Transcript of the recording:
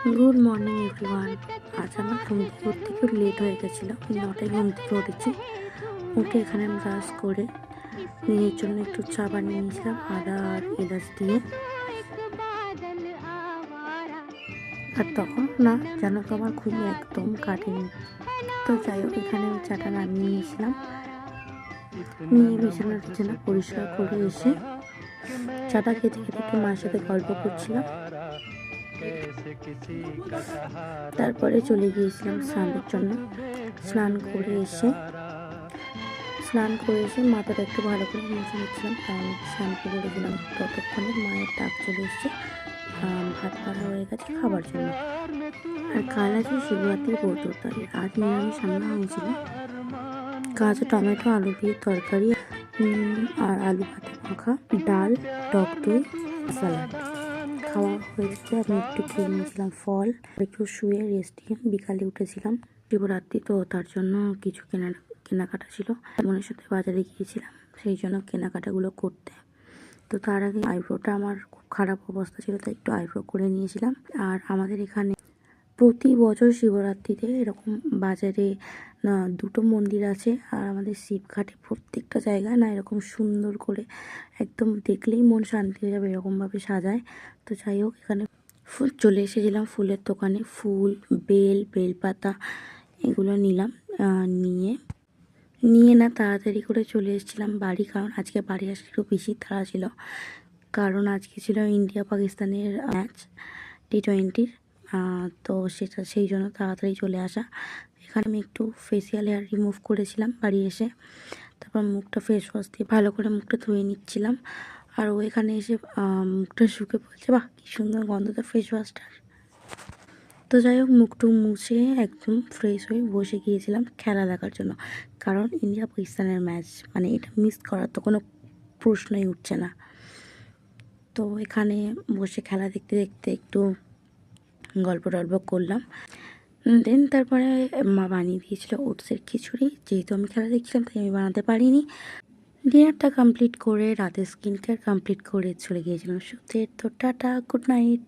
Good morning everyone. আজ আমার ঘুম থেকে উঠতে একটু লেট হয়ে গেছিলো। আমি 9টায় ঘুম থেকে উঠেছি। উঠে এখানে ব্রাশ করে নিজের জন্য একটু চা বানিয়ে নিয়েছিলাম আদা আর এলাচ দিয়ে। আর তখন না জানো তো আমার ঘুম একদম কাটেনি। তো যাই হোক, এখানে আমি চাটা নামিয়ে নিয়েছিলাম। নিয়ে বিছানা পরিষ্কার করে এসে চাটা খেতে খেতে একটু মায়ের সাথে গল্প করছিলাম। তারপরে চলে গিয়েছিলাম স্নানের জন্য। স্নান করে এসে মাথাটা একটু ভালো করে মুছে নিচ্ছিলাম, কারণ শ্যাম্পু করেছিলাম। ততক্ষণে মায়ের ডাক চলে এসছে, ভাত বাড়া হয়ে গেছে খাবার জন্য। আর কাল আছে শিবরাত্রির ব্রত, তাই আজ নিরামিষ রান্না হয়েছিল। কাঁচা টমেটো আলু দিয়ে তরকারি, আর আলু ভাতে মাখা, ডাল, টক দই, স্যালাড। খাওয়া হয়েছে। আমি একটু খেয়ে নিয়েছিলাম ফল, একটু শুয়ে রেস্ট নিয়ে বিকালে উঠেছিলাম। শিবরাত্রি তো, তার জন্য কিছু কেনাকাটা ছিল। বোনের সাথে বাজারে গিয়েছিলাম, সেই জন্য কেনাকাটাগুলো করতে। তো তার আগে আইব্রোটা আমার খুব খারাপ অবস্থা ছিল, তাই একটু আইব্রো করে নিয়েছিলাম। আর আমাদের এখানে প্রতি বছর শিবরাত্রিতে এরকম বাজারে দুটো মন্দির আছে, আর আমাদের শিবঘাটে প্রত্যেকটা জায়গায় না এরকম সুন্দর করে একদম দেখলেই মন শান্তি হয়ে যাবে, এরকমভাবে সাজায়। তো যাই হোক, এখানে চলে এসেছিলাম ফুলের দোকানে। ফুল, বেলপাতা এগুলো নিলাম। নিয়ে না তাড়াতাড়ি করে চলে এসেছিলাম বাড়ি, কারণ আজকে বাড়ি আসতে একটু বেশি তাড়া ছিল। কারণ আজকে ছিল ইন্ডিয়া পাকিস্তানের ম্যাচ, T20। তো সেই জন্য তাড়াতাড়ি চলে আসা। এখানে আমি একটু ফেসিয়াল হেয়ার রিমুভ করেছিলাম বাড়ি এসে। তারপর মুখটা ফেস ওয়াশ দিয়ে ভালো করে মুখটা ধুয়ে নিচ্ছিলাম। আর ও এখানে এসে মুখটা শুকে পড়ছে, বাহ কী সুন্দর গন্ধটা ফেস ওয়াশটার। তো যাই হোক, মুখটু মুছে একদম ফ্রেশ হয়ে বসে গিয়েছিলাম খেলা দেখার জন্য, কারণ ইন্ডিয়া পাকিস্তানের ম্যাচ, মানে এটা মিস করার তো কোনো প্রশ্নই উঠছে না। তো এখানে বসে খেলা দেখতে দেখতে একটু গল্প টল্প করলাম। দেন তারপরে মা বানিয়ে দিয়েছিল ওটসের খিচুড়ি। যেহেতু আমি খেলা দেখছিলাম, তাই আমি বানাতে পারিনি। ডিনারটা কমপ্লিট করে রাতে স্কিন কেয়ার কমপ্লিট করে চলে গিয়েছিলাম শুতে। তো টাটা, গুড নাইট।